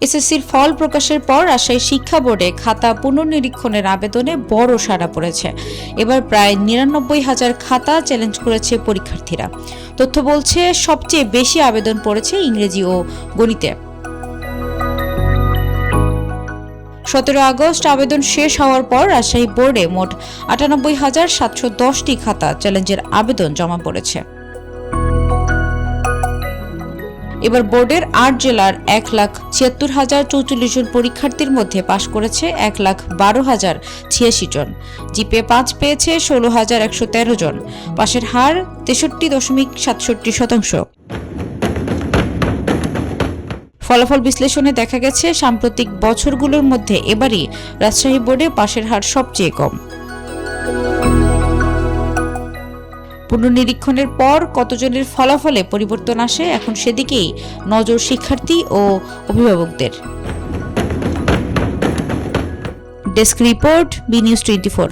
এসএসসির ফল প্রকাশের পর রাজশাহী শিক্ষা বোর্ডে খাতা পুনর্নিরীক্ষণের আবেদনে বড় সাড়া পড়েছে। এবার প্রায় ৯৯,০০০ খাতা চ্যালেঞ্জ করেছে পরীক্ষার্থীরা। তথ্য বলছে সবচেয়ে বেশি আবেদন পড়েছে ইংরেজি ও গণিতে। ১৭ আগস্ট আবেদন শেষ হওয়ার পর রাজশাহী বোর্ডে মোট ৯৮,৭১০টি খাতা চ্যালেঞ্জের আবেদন জমা পড়েছে। এবার বোর্ডের ৮ জেলার ১,৭৬,০৪৪ জন পরীক্ষার্থীর মধ্যে পাশ করেছে ১,১২,০৮৬ জন। জিপিএ ৫ পেয়েছে ১৬,১১৩ জন। পাশের হার ৬৩.৬৭%। ফলাফল বিশ্লেষণে দেখা গেছে সাম্প্রতিক বছরগুলোর মধ্যে এবারই রাজশাহী বোর্ডে পাশের হার সবচেয়ে কম। পুনর্নিরীক্ষণের পর কতজনের ফলাফলে পরিবর্তন আসে এখন সেদিকেই নজর শিক্ষার্থী ও অভিভাবকদের। Desk report, B news 24।